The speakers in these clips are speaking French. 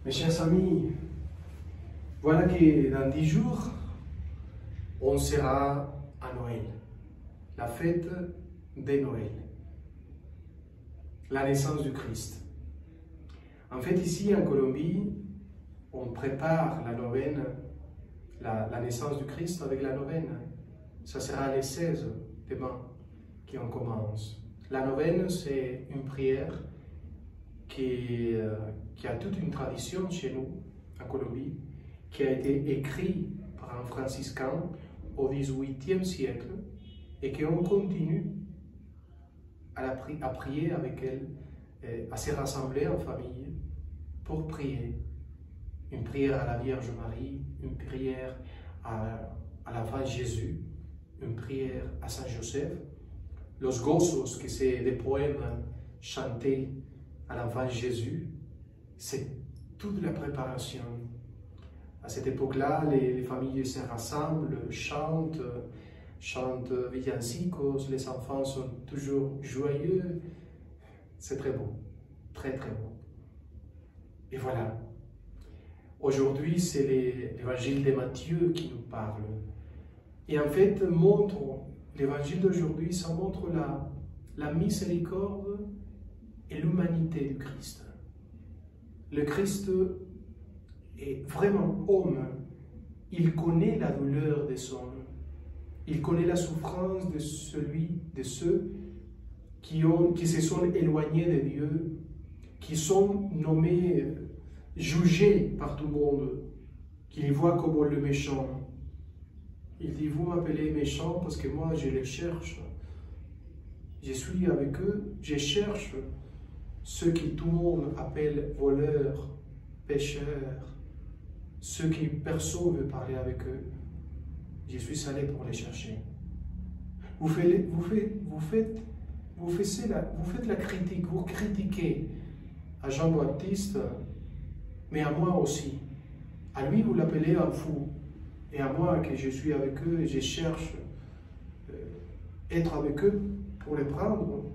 Mes chers amis, voilà que dans 10 jours, on sera à Noël, la fête de Noël, la naissance du Christ. En fait, ici en Colombie, on prépare la neuvaine, la naissance du Christ avec la neuvaine. Ça sera les 16 demain qu'on commence. La neuvaine, c'est une prière qui a toute une tradition chez nous, en Colombie, qui a été écrite par un franciscain au XVIIIe siècle et qu'on continue à prier avec elle, à se rassembler en famille pour prier. Une prière à la Vierge Marie, une prière à l'enfant Jésus, une prière à Saint Joseph. Los gozos, que c'est des poèmes chantés à l'enfant Jésus, c'est toute la préparation. À cette époque-là, les familles se rassemblent, chantent villancicos, les enfants sont toujours joyeux. C'est très beau, très très beau. Et voilà. Aujourd'hui, c'est l'évangile de Matthieu qui nous parle. Et en fait, l'évangile d'aujourd'hui, ça montre la miséricorde et l'humanité du Christ. Le Christ est vraiment homme. Il connaît la douleur des hommes. Il connaît la souffrance de ceux qui se sont éloignés de Dieu, qui sont nommés, jugés par tout le monde, qui les voient comme le méchant. Il dit, vous m'appelez méchant parce que moi je les cherche. Je suis avec eux, je cherche ceux qui tout le monde appelle voleurs, pécheurs, ceux qui personne ne veut parler avec eux. Je suis allé pour les chercher. Vous faites la critique, vous critiquez à Jean-Baptiste, mais à moi aussi. À lui, vous l'appelez un fou. Et à moi, que je suis avec eux, et je cherche être avec eux pour les prendre,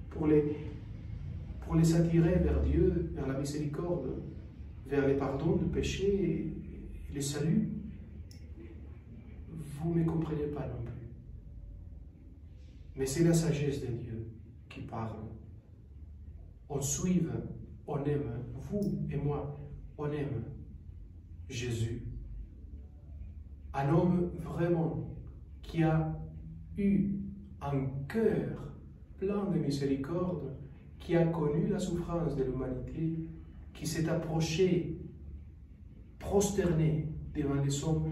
pour les attirer vers Dieu, vers la miséricorde, vers le pardon du péché et le salut. Vous ne me comprenez pas non plus. Mais c'est la sagesse de Dieu qui parle. On suit, on aime, vous et moi, on aime Jésus. Un homme vraiment qui a eu un cœur plein de miséricorde, qui a connu la souffrance de l'humanité, qui s'est approché, prosterné devant les hommes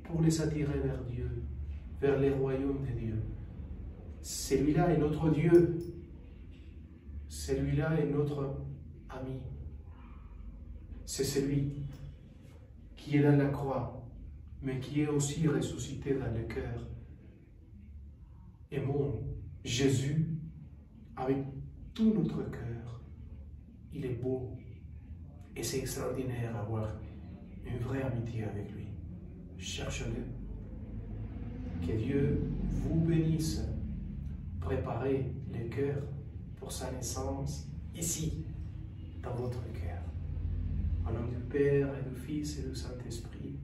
pour les attirer vers Dieu, vers les royaumes de Dieu. Celui-là est notre Dieu. Celui-là est notre ami. C'est celui qui est dans la croix, mais qui est aussi ressuscité dans le cœur. Aimons Jésus avec tout notre cœur. Il est beau et c'est extraordinaire d'avoir une vraie amitié avec lui. Cherchez-le. Que Dieu vous bénisse. Préparez le cœur pour sa naissance ici, dans votre cœur. Au nom du Père et du Fils et du Saint-Esprit.